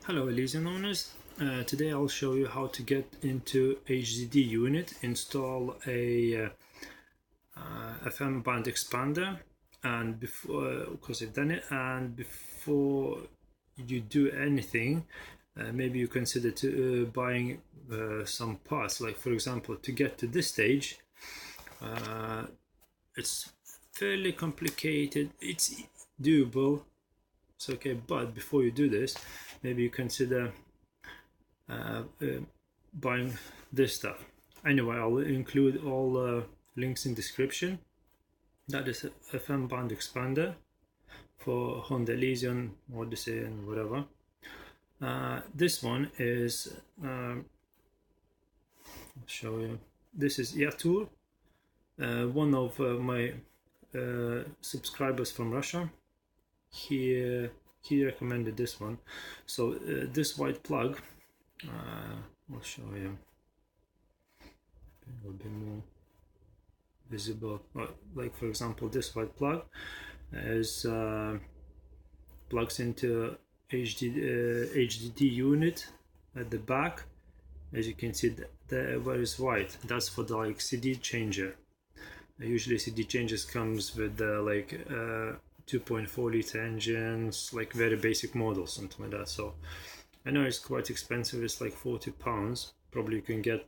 Hello Elysion owners, today I'll show you how to get into HDD unit, install a FM band expander, and before, because I've done it, and before you do anything, maybe you consider buying some parts. Like for example, to get to this stage, it's fairly complicated. It's doable. It's okay, but before you do this, maybe you consider buying this stuff. Anyway, I'll include all links in description. That is a FM band expander for Honda Elysion, Odyssey, and whatever. This one is I'll show you. This is Yatour, one of my subscribers from Russia. He recommended this one. So this white plug, I'll show you a little bit more visible. Like for example, this white plug is plugs into HDD unit at the back. As you can see, where is white, that's for the like CD changer. Usually CD changers comes with like 2.4 liter engines, like very basic models, something like that. So I know it's quite expensive, it's like £40. Probably you can get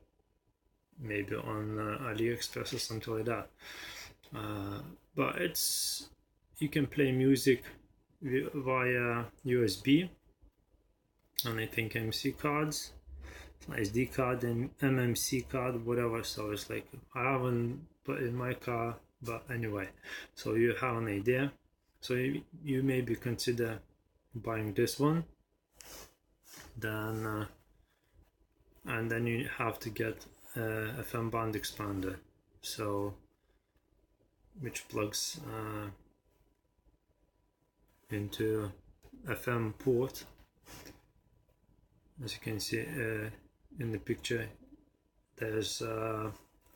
maybe on AliExpress or something like that. But you can play music via USB and I think MC cards, SD card and MMC card, whatever. So it's like, I haven't put in my car, but anyway, so you have an idea. So you maybe consider buying this one, then and then you have to get a FM band expander, so which plugs into FM port, as you can see in the picture. There's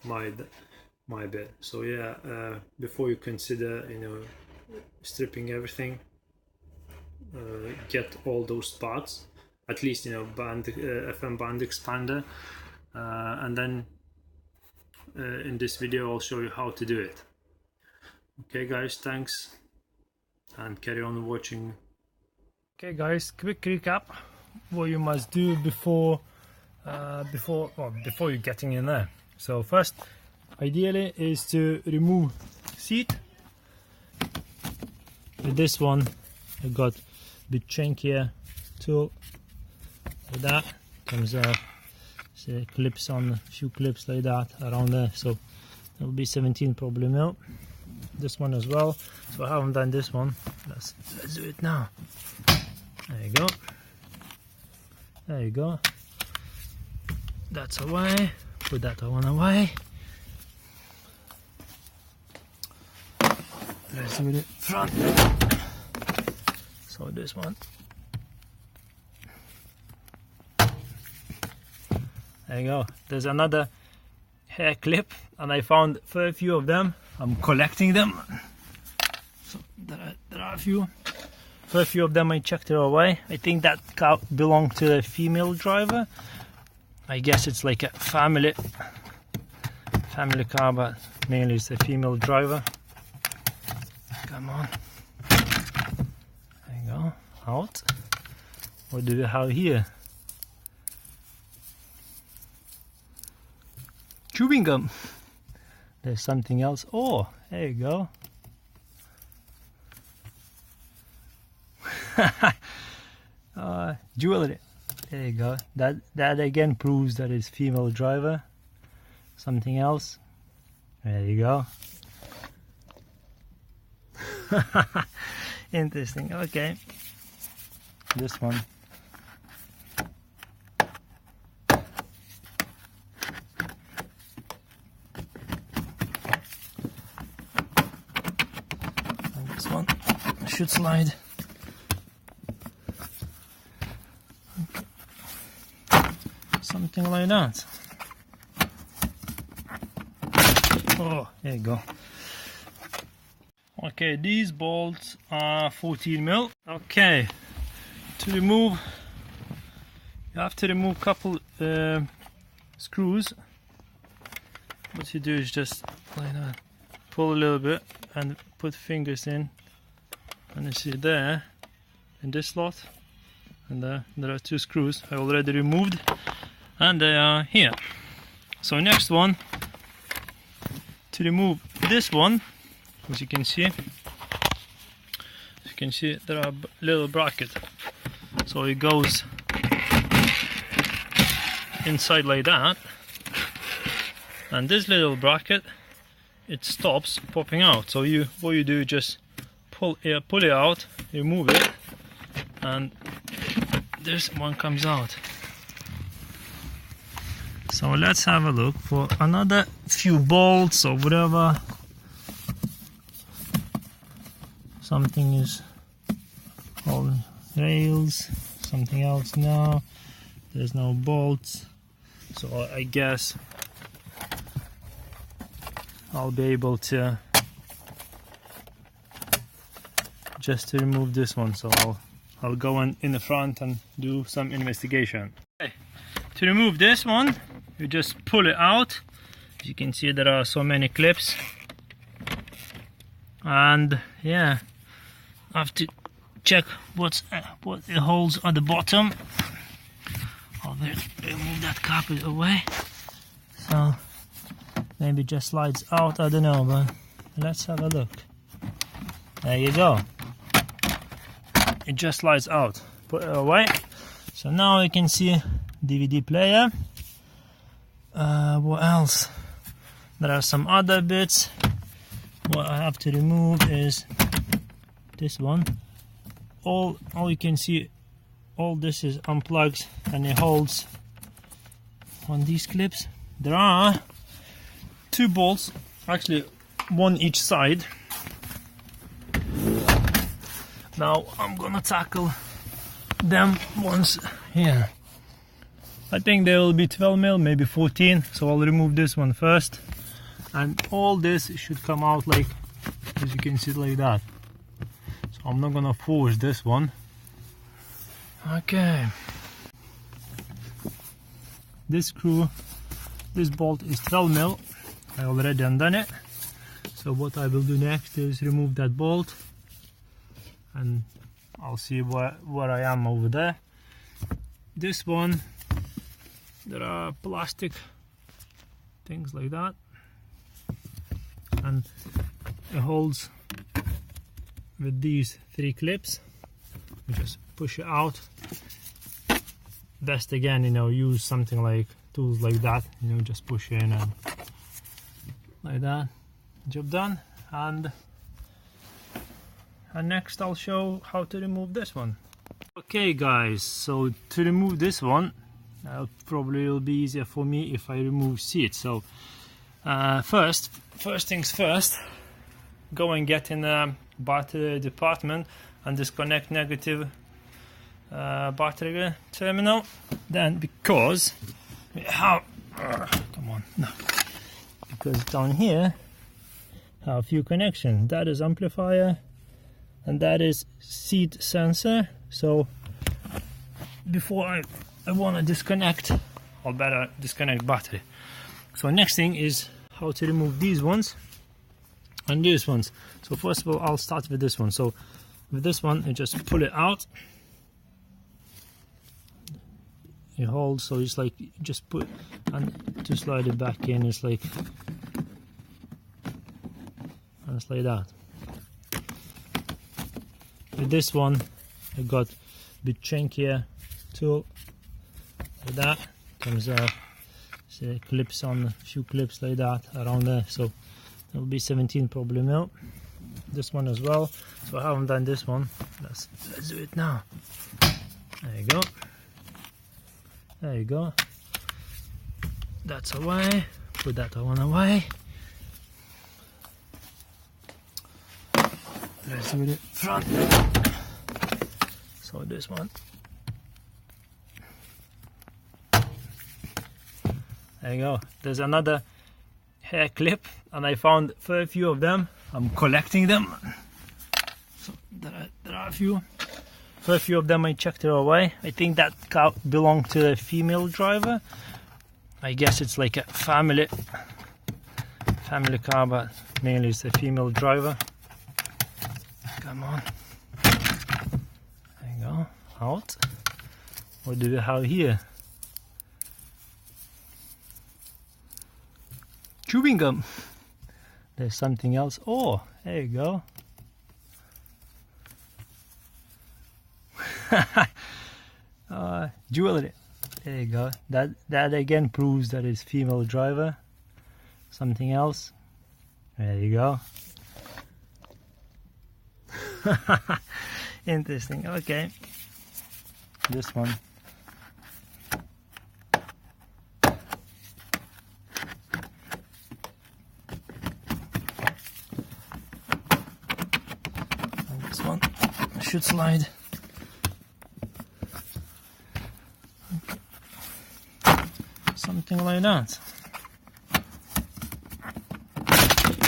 my bit. So yeah, before you consider stripping everything, get all those parts, at least FM band expander, and then in this video I'll show you how to do it. Okay guys, thanks, and carry on watching. Okay guys, quick recap what you must do before you're getting in there. So first, ideally, is to remove seat. With this one I got a bit chunkier tool like that. Comes clips on, a few clips like that around there, so it will be 17 probably mil. This one as well, so I haven't done this one. Let's do it now. There you go, there you go. That's away, put that one away. Let's do the front. So this one, there you go. There's another hair clip, and I found a few of them. I'm collecting them. So there are a few. For a few of them I checked it away. I think that car belonged to a female driver. I guess it's like a family car, but mainly it's a female driver. Come on. There you go. Out. What do we have here? Chewing gum. There's something else. Oh, there you go. Jewelry. There you go. That again proves that it's female driver. Something else. There you go. Interesting. Okay. This one. And this one should slide. Okay. Something like that. Oh, there you go. Okay, these bolts are 14 mil. Okay, to remove You have to remove a couple screws. What you do is just like that, pull a little bit and put fingers in, and you see there in this slot and there are 2 screws I already removed, and they are here. So next one, to remove this one, as you can see, there are little bracket, so it goes inside like that, and this little bracket, it stops popping out. So what you do, just pull it out, remove it, and this one comes out. So let's have a look for another few bolts or whatever. Something is on rails, something else now. There's no bolts, so I guess I'll be able to just to remove this one. So I'll go in the front and do some investigation. Okay. To remove this one, you just pull it out. As you can see, there are so many clips, and yeah, I have to check what it holds at the bottom. I'll remove that carpet away, so maybe just slides out, I don't know, but let's have a look. There you go, it just slides out. Put it away. So now you can see DVD player. What else? There are some other bits. What I have to remove is this one. All you can see, all this is unplugged, and it holds on these clips. There are 2 bolts, actually 1 each side. Now I'm gonna tackle them once here. I think they will be 12mm, maybe 14, so I'll remove this one first, and all this should come out like, as you can see, like that. So I'm not gonna force this one. Okay, this bolt is 12mm. I already undone it. So what I will do next is remove that bolt, and I'll see where I am over there. This one, there are plastic things like that, and it holds with these 3 clips. You just push it out. Best again, use something like tools like that, just push in and like that. Job done. And next I'll show how to remove this one. Okay guys, so to remove this one, probably will be easier for me if I remove seat. So first things first, go and get in the battery department and disconnect negative battery terminal. Then because we have because down here have a few connections. That is amplifier and that is seat sensor. So before I want to disconnect, I'll better disconnect battery. So next thing is how to remove these ones and these ones. So first of all, I'll start with this one. So with this one, I just pull it out. You hold, so it's like just put, and to slide it back in, it's like, and it's like that. With this one, I got a bit chunkier tool. Like that comes clips on, a few clips like that around there. So it'll be 17 probably mil. This one as well. So I haven't done this one. Let's do it now. There you go. There you go. That's away. Put that one away. Let's do the front. So this one. There you go. There's another hair clip, and I found a few of them. I'm collecting them. So there are a few. For a few of them I checked it away. I think that car belonged to a female driver. I guess it's like a family car, but mainly it's a female driver. Come on. There you go. Out. What do we have here? Chewing gum. There's something else. Oh, there you go. Jewelry. There you go. That again proves that it's female driver. Something else. There you go. Interesting. Okay. This one. And this one should slide. Something like that.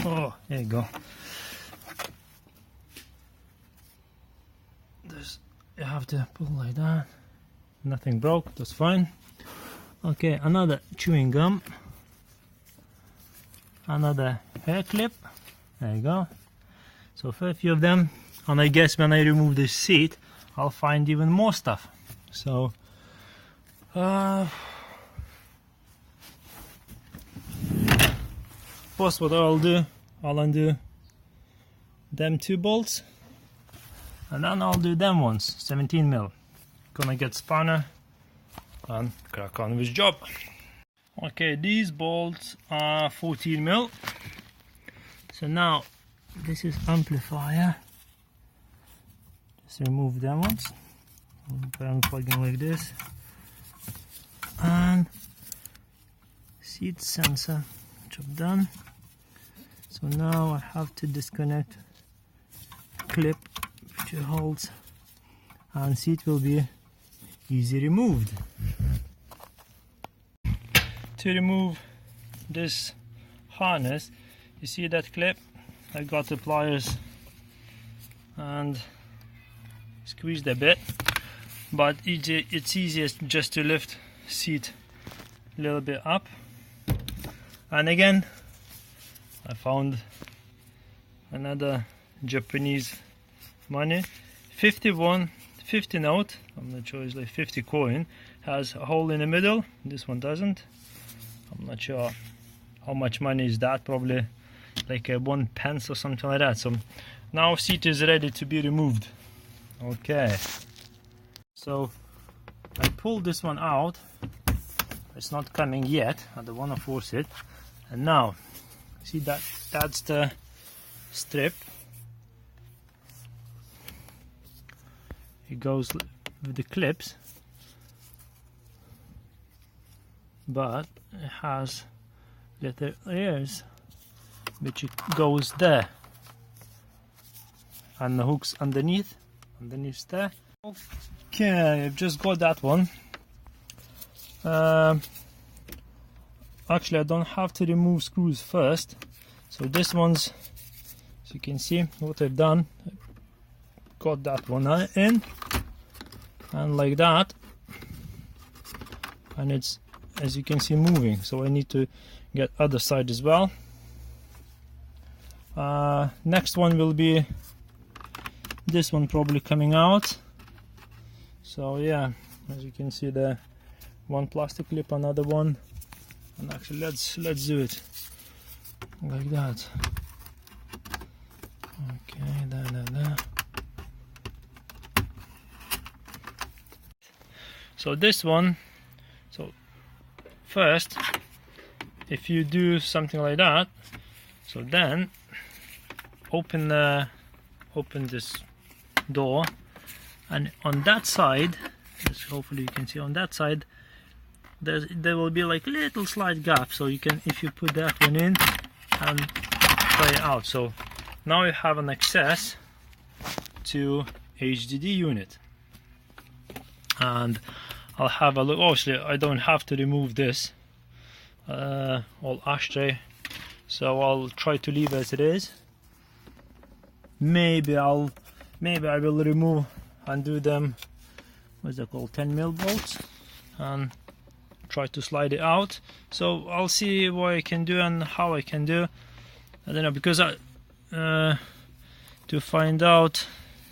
Oh, there you go. You have to pull like that. Nothing broke, that's fine. Okay, another chewing gum. Another hair clip. There you go. So for a few of them, and I guess when I remove this seat, I'll find even more stuff. So, first what I'll undo them 2 bolts, and then I'll do them ones, 17mm. Gonna get spanner and crack on with job. Okay, these bolts are 14mm. So now this is amplifier. Just remove them ones. I'm plugging like this, and seat sensor job done. So now I have to disconnect clip which holds, and seat will be easy removed. To remove this harness, you see that clip? I got the pliers and squeezed a bit, but it's easiest just to lift seat a little bit up. And again, I found another Japanese money, 50 note, I'm not sure, it's like 50 coin, has a hole in the middle. This one doesn't. I'm not sure how much money is that, probably like a 1 pence or something like that. So now seat is ready to be removed. Okay, so I pulled this one out. It's not coming yet, I don't want to force it. And now see that's the strip. It goes with the clips, but it has little ears which it goes there, and the hooks underneath there. Okay, I've just got that one. Actually I don't have to remove screws first. So this one's, as you can see what I've done, got that one in, and like that, and it's, as you can see, moving. So I need to get other side as well. Next one will be this one, probably coming out. So yeah, as you can see, the one plastic clip, another one, and actually let's do it like that. Okay, there. So this one, so first, if you do something like that, so then open this door, and on that side, as hopefully you can see on that side, there will be like little slight gap, so you can, if you put that one in and try it out. So now you have an access to HDD unit, and I'll have a look. Obviously I don't have to remove this all ashtray, so I'll try to leave as it is. Maybe I will remove undo them, what's that called, 10mm bolts, and try to slide it out. So I'll see what I can do and how I can do. I don't know, because to find out,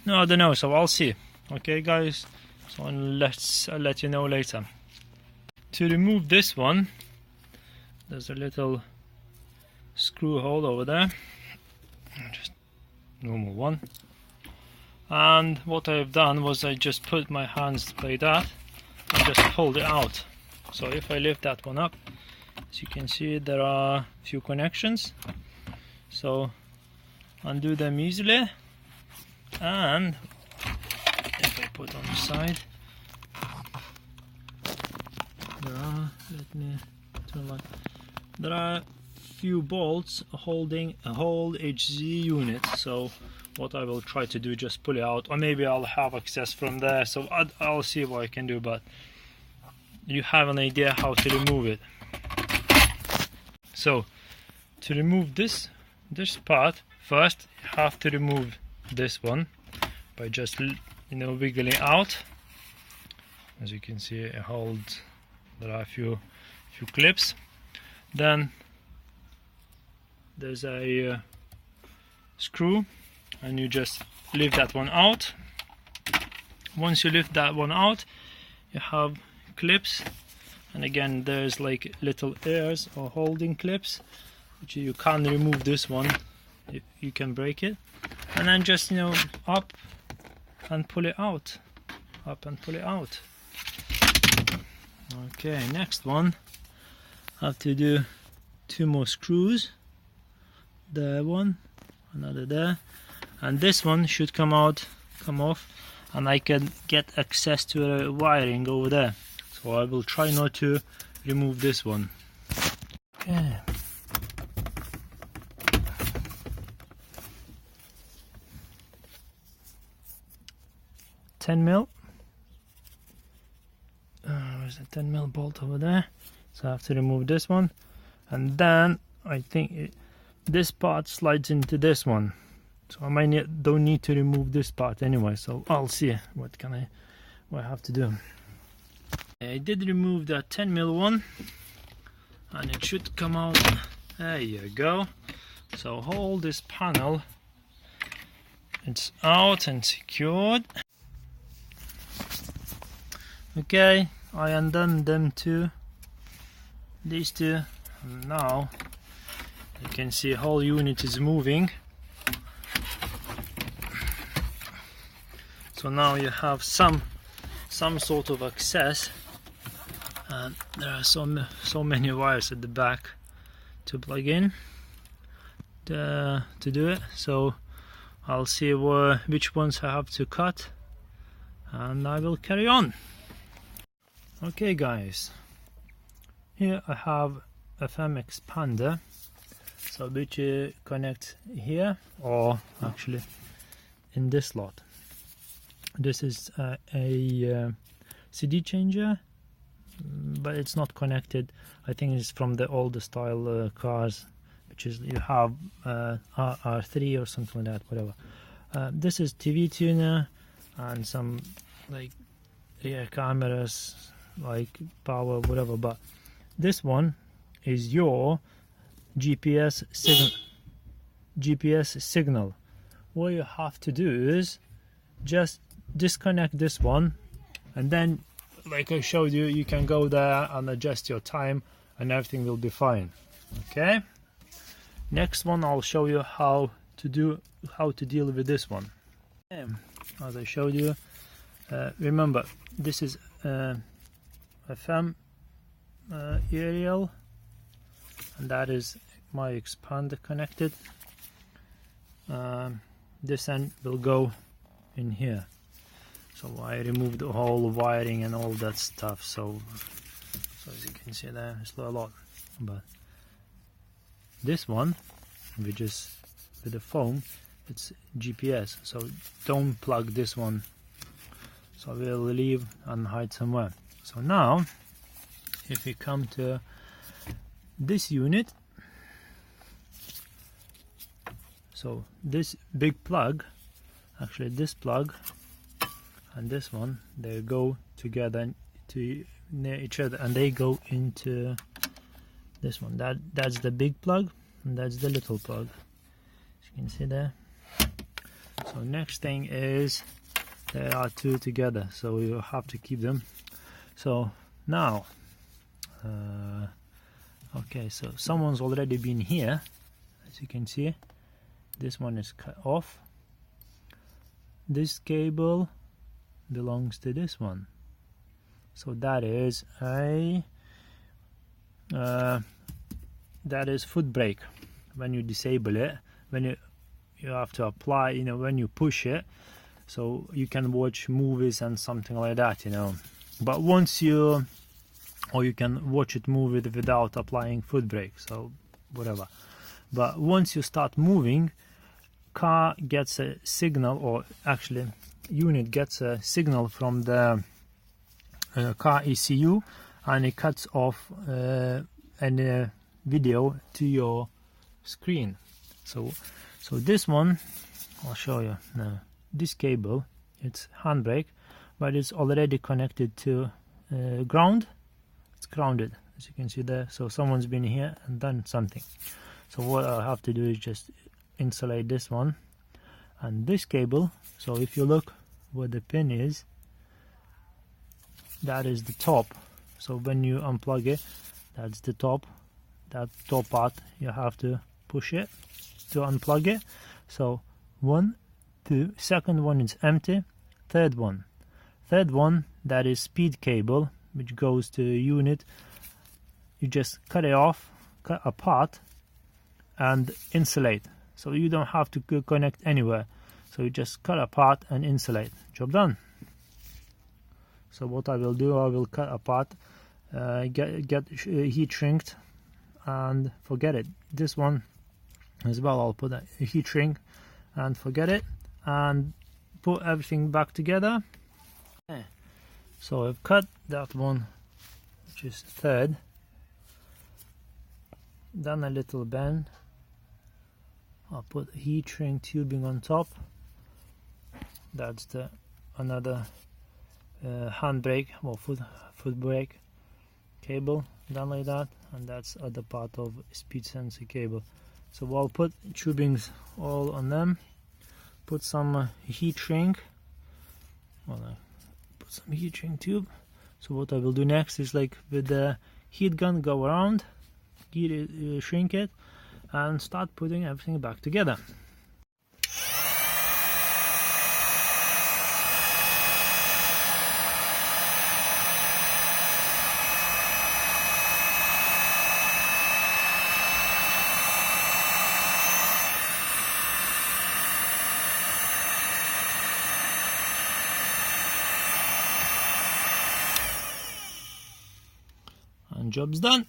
no, I don't know, so I'll see. Okay guys, so I'll let you know later. To remove this one, there's a little screw hole over there, just normal one. And what I've done was I just put my hands like that and just pulled it out. So if I lift that one up, as you can see, there are a few connections. So undo them easily, and if I put on the side, there are a few bolts holding a whole HZ unit. So what I will try to do, just pull it out, or maybe I'll have access from there, so I'll see what I can do, but you have an idea how to remove it. So to remove this part, first you have to remove this one by just, you know, wiggling out. As you can see, it holds, there are a few clips. Then there's a screw, and you just lift that one out. Once you lift that one out, you have clips, and again there's like little ears or holding clips, which you can't remove this one, you can break it, and then just, you know, up and pull it out, up and pull it out. Okay, next one, I have to do 2 more screws, there one, another there, and this one should come off, and I can get access to the wiring over there. So I will try not to remove this one. Okay. There's a 10mm bolt over there, so I have to remove this one, and then I think this part slides into this one, so I don't need to remove this part anyway. So I'll see what I have to do. I did remove that 10mm one, and it should come out. There you go. So hold this panel, it's out and secured. Okay, I undone them two, these two, and now you can see whole unit is moving. So now you have some sort of access, and there are so many wires at the back to plug in to do it. So I'll see which ones I have to cut, and I will carry on. Okay guys, here I have a FM expander, so which you connect here, or actually in this slot. This is a CD changer, but it's not connected. I think it's from the older style cars, which is, you have RR3 or something like that, whatever. This is TV tuner and some like rear cameras, like power, whatever. But this one is your GPS signal. What you have to do is just disconnect this one, and then, like I showed you, you can go there and adjust your time, and everything will be fine. Okay, next one I'll show you how to deal with this one. As I showed you, remember this is FM aerial, and that is my expander connected. This end will go in here, so I removed the whole wiring and all that stuff. So as you can see there, it's a lot. But this one, which is with the foam, it's GPS, so don't plug this one. So we'll leave and hide somewhere. So now if we come to this unit, so this big plug, actually this plug and this one, they go together to near each other, and they go into this one. That's the big plug, and that's the little plug, as you can see there. So next thing is there are two together, so you have to keep them. So now okay, so someone's already been here, as you can see. This one is cut off. This cable belongs to this one, so that is a that is foot brake. When you disable it, when you have to apply, you know, when you push it, so you can watch movies and something like that, you know. But once you, or you can watch it move it without applying foot brake, so whatever. But once you start moving, car gets a signal, or actually unit gets a signal from the car ECU, and it cuts off any video to your screen. So this one, I'll show you now. This cable, it's handbrake, but it's already connected to ground. It's grounded, as you can see there. So someone's been here and done something. So what I have to do is just insulate this one and this cable. So if you look where the pin is, that is the top. So when you unplug it, that's the top. That top part, you have to push it to unplug it. So 1, 2, second one is empty. Third one, that is speed cable, which goes to unit. You just cut it off, cut apart, and insulate. So you don't have to connect anywhere. So you just cut apart and insulate. Job done. So what I will do, I will cut apart, get heat shrinked, and forget it. This one as well, I'll put a heat shrink and forget it, and put everything back together. Okay. So I've cut that one, which is third, done a little bend. I'll put heat shrink tubing on top. That's the another handbrake or foot brake cable, done like that, and that's other part of speed sensor cable. So I'll put tubings all on them, put some heat shrink, put some heat shrink tube. So what I will do next is, like with the heat gun, go around, shrink it, and start putting everything back together. And job's done.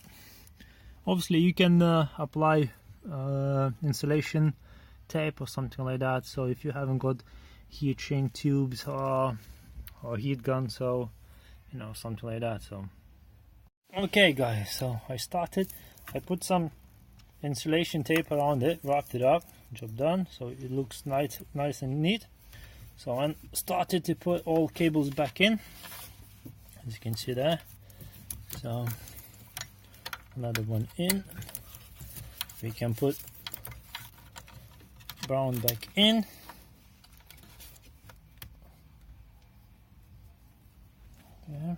Obviously you can apply insulation tape or something like that, so if you haven't got heat shrink tubes or heat gun, so you know, something like that. So okay guys, so I put some insulation tape around it, wrapped it up, job done, so it looks nice and neat. So I started to put all cables back in, as you can see there. So another one in, we can put brown back in, yeah.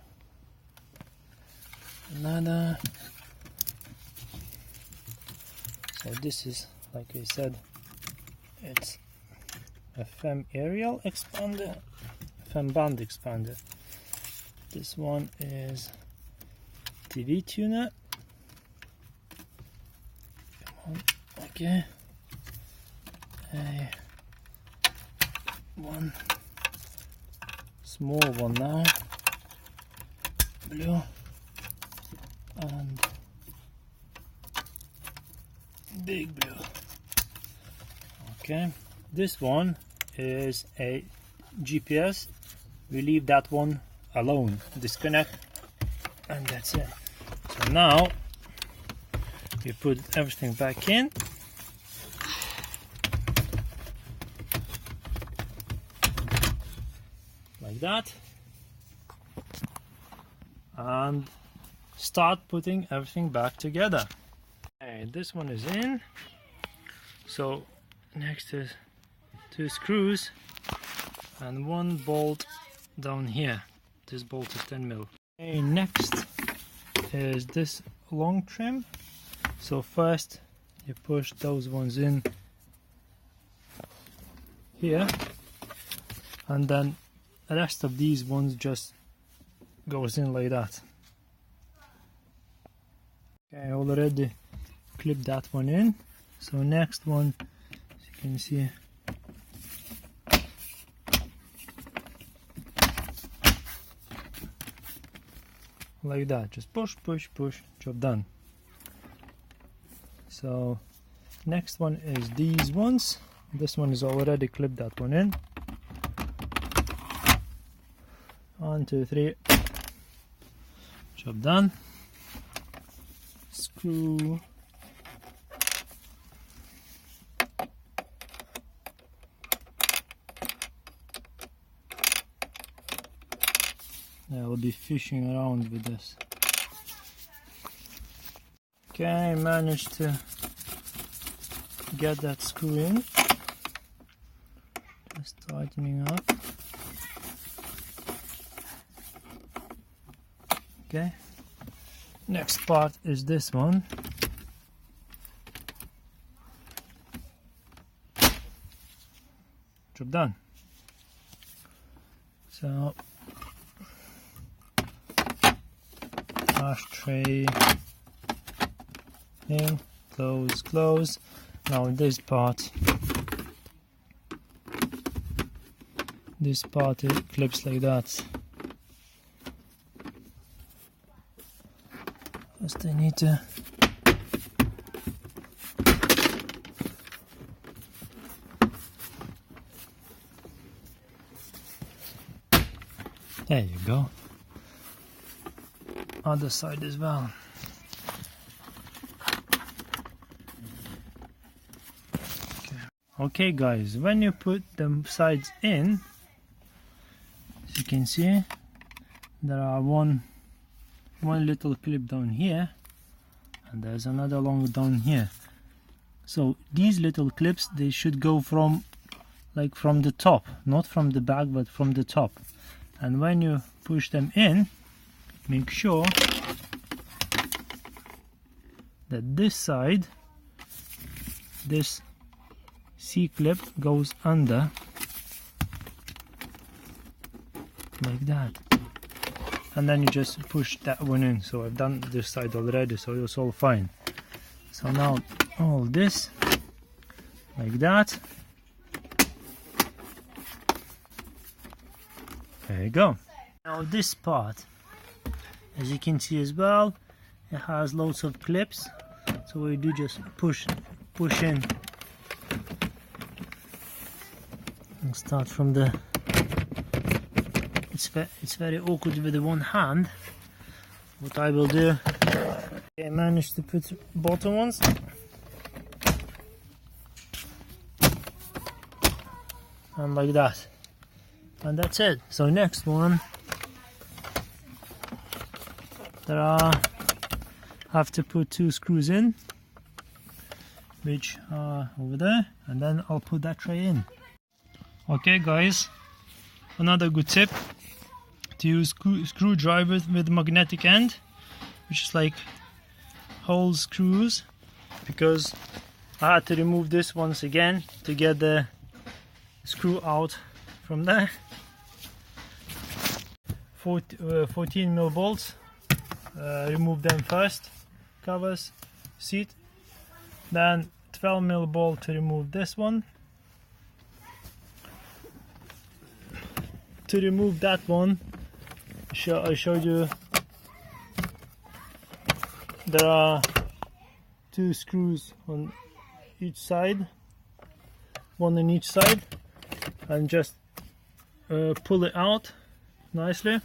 Another. So this is, like I said, it's a FEM aerial expander, FEM band expander. This one is TV tuner. Come on, okay. One small one now, blue, and big blue. Okay, this one is a GPS. We leave that one alone, disconnect, and that's it. So now we put everything back in. Like that, and start putting everything back together. Okay, this one is in, so next is 2 screws and 1 bolt down here. This bolt is 10mm. Okay, next is this long trim. So first you push those ones in here, and then the rest of these ones just goes in like that. Okay, I already clipped that one in. So next one, as you can see, like that, just push, push, push, job done. So next one is these ones. This one is already clipped that one in. 1, 2, 3, job done. Screw. I'll be fishing around with this. Okay, managed to get that screw in. Just tightening up. Okay. Next part is this one. Job done. So ashtray in, close, close. Now this part it clips like that. First I need to there you go. Other side as well. Okay guys, when you put the sides in, as you can see, there are one little clip down here, and there's another long down here. So these little clips, they should go from the top, not from the back, but from the top. And when you push them in, make sure that this side, this C-clip goes under like that, and then you just push that one in. So I've done this side already, so it's all fine. So now all this like that. There you go. Now this part, as you can see as well, it has lots of clips, so we do just push in and start from the it's very awkward with the one hand. What I will do, I managed to put bottom ones, and like that, and that's it. So next one, have to put 2 screws in, which are over there, and then I'll put that tray in. Okay guys, another good tip, to use screwdrivers with magnetic end, which is like hole screws, because I had to remove this once again to get the screw out from there. 14mm bolts, remove them first, covers, seat, then 12mm bolt to remove this one. To remove that one, I showed you there are 2 screws on each side, one on each side, and just pull it out nicely.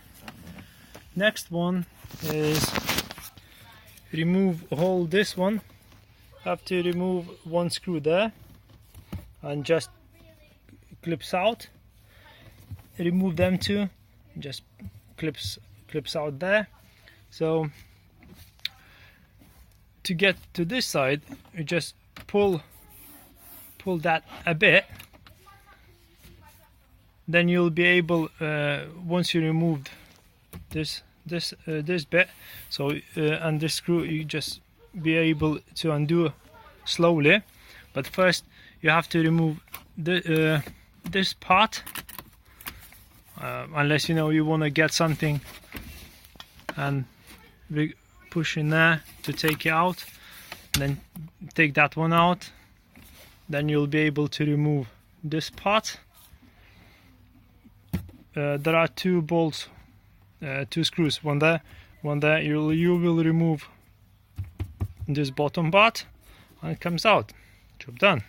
Next one is hold this one. Have to remove 1 screw there and just clips out. Remove them too, just clips out there. So to get to this side, you just pull that a bit, then you'll be able, once you removed this bit, so and this screw, you just be able to undo slowly. But first you have to remove this part, unless you want to get something and push in there to take it out, then take that one out, then you'll be able to remove this part. There are 2 bolts, 2 screws, one there. You will remove this bottom part and it comes out. Job done.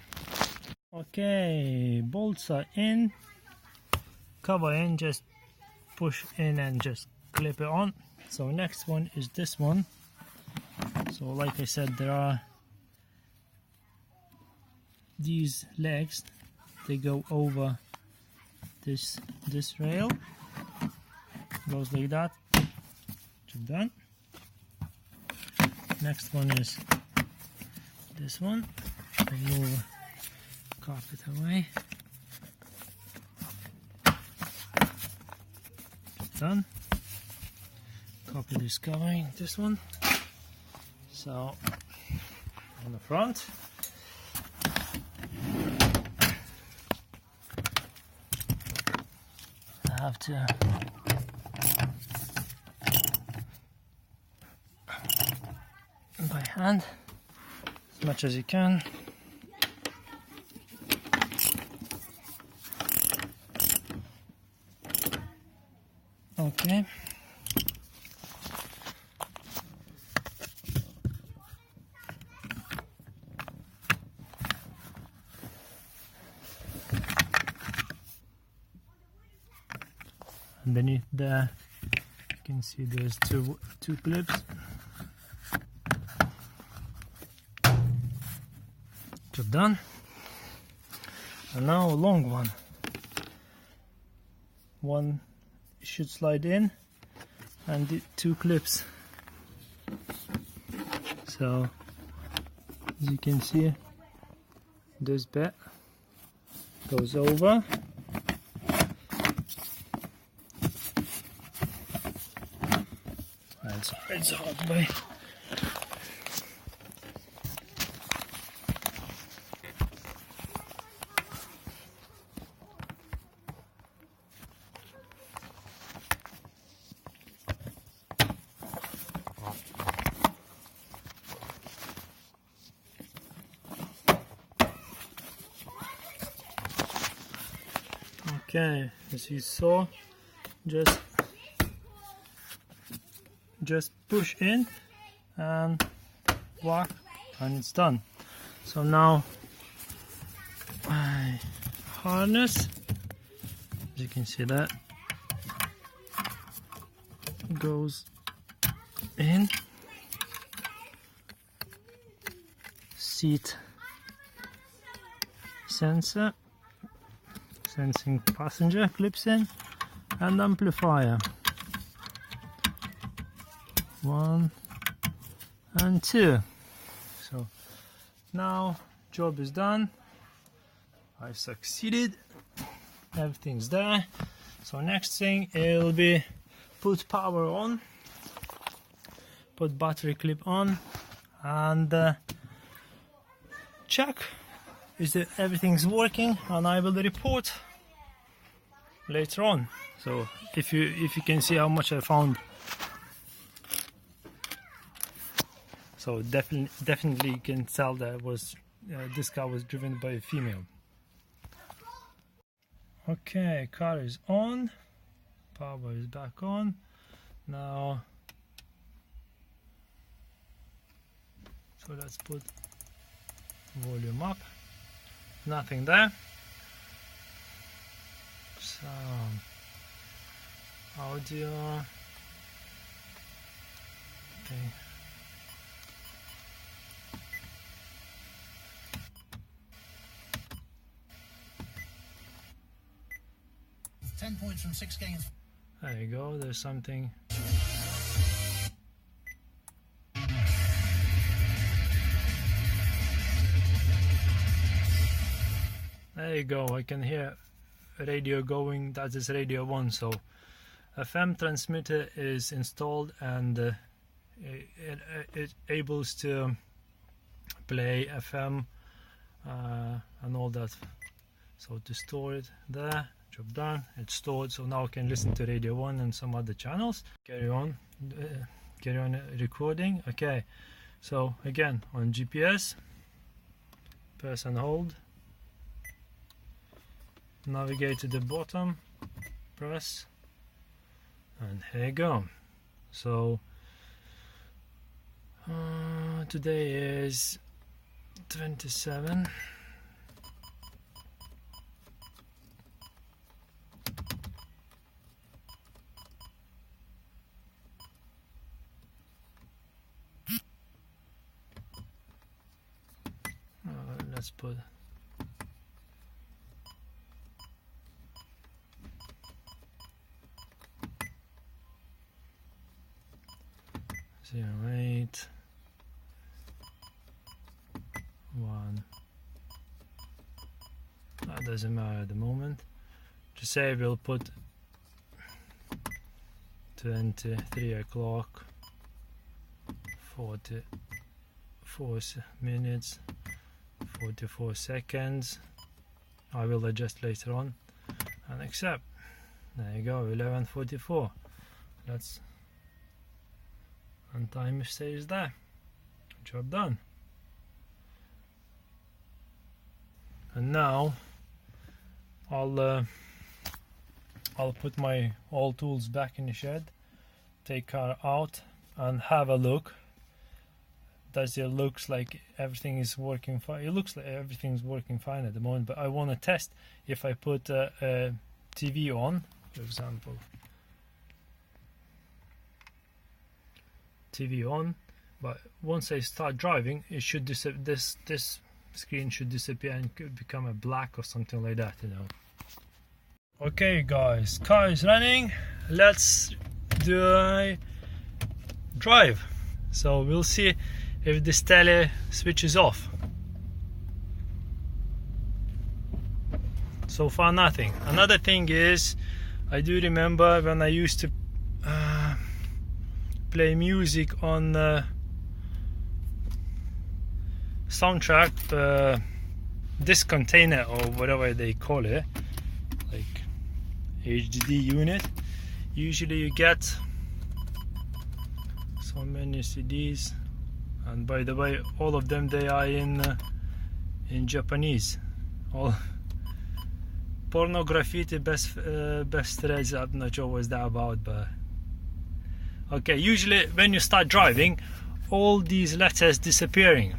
Okay, bolts are in, cover in, just push in and just clip it on. So next one is this one. So like I said, there are these legs, they go over this rail, goes like that. Job done. Next one is this one. Remove carpet away. Done. Carpet is covering this one. So on the front, I have to by hand as much as you can. Okay. Underneath there, you can see there's two clips. Job done. And now a long one. One should slide in, and the 2 clips. So as you can see, this bit goes over. It's hard way. Okay, as you saw, just push in and whack, and it's done. So now my harness, as you can see, that goes in. Seat sensor, sensing passenger, clips in, and amplifier. 1 and 2. So now job is done. I succeeded. Everything's there. So next thing, it'll be put power on, put battery clip on, and check is that everything's working, and I will report later on. So if you can see how much I found. So definitely you can tell that was this car was driven by a female. Okay, car is on, power is back on. Now, so let's put volume up. Nothing there. Sound, audio. Okay. 10 points from 6 games. There you go, there's something. There you go, I can hear radio going. That is radio 1. So FM transmitter is installed, and it enables to play FM and all that. So to store it there, job done, it's stored. So now I can listen to radio 1 and some other channels. Carry on recording. Okay, so again on GPS, press and hold, navigate to the bottom, press, and here you go. So today is 27. Let's put 08 1. That doesn't matter at the moment. To say we'll put 23 o'clock 44 minutes 44 seconds. I will adjust later on and accept. There you go, 11:44. That's, and time stays there. Job done. And now I'll put my all tools back in the shed, take car out and have a look. Does it looks like everything is working fine? It looks like everything's working fine at the moment, but I want to test if I put a TV on, for example. TV on, but once I start driving, it should this screen should disappear and could become a black or something like that, you know. Okay guys, car is running. Let's do a drive. So we'll see if this tele switches off. So far nothing. Another thing is, I do remember when I used to play music on soundtrack, this container or whatever they call it, like HDD unit, usually you get so many CDs, and by the way, all of them they are in Japanese. All pornography, best threads. I'm not sure what's that about, but okay. Usually, when you start driving, all these letters disappearing.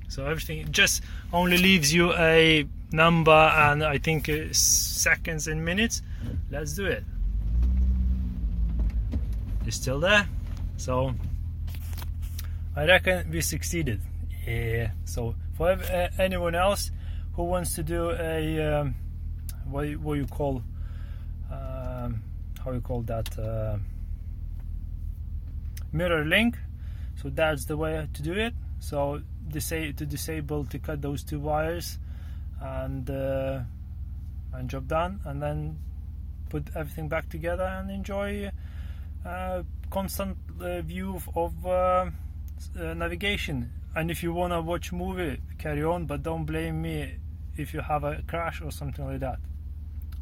So everything just only leaves you a number and I think seconds and minutes. Let's do it. It's still there. So I reckon we succeeded. Yeah. So for anyone else who wants to do a what you call how you call that, mirror link, so that's the way to do it. So to cut those two wires and job done, and then put everything back together and enjoy constant view of navigation. And if you want to watch movie, carry on, but don't blame me if you have a crash or something like that.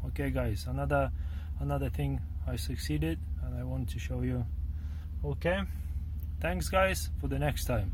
Okay guys, another thing I succeeded and I want to show you. Okay, thanks guys, for the next time.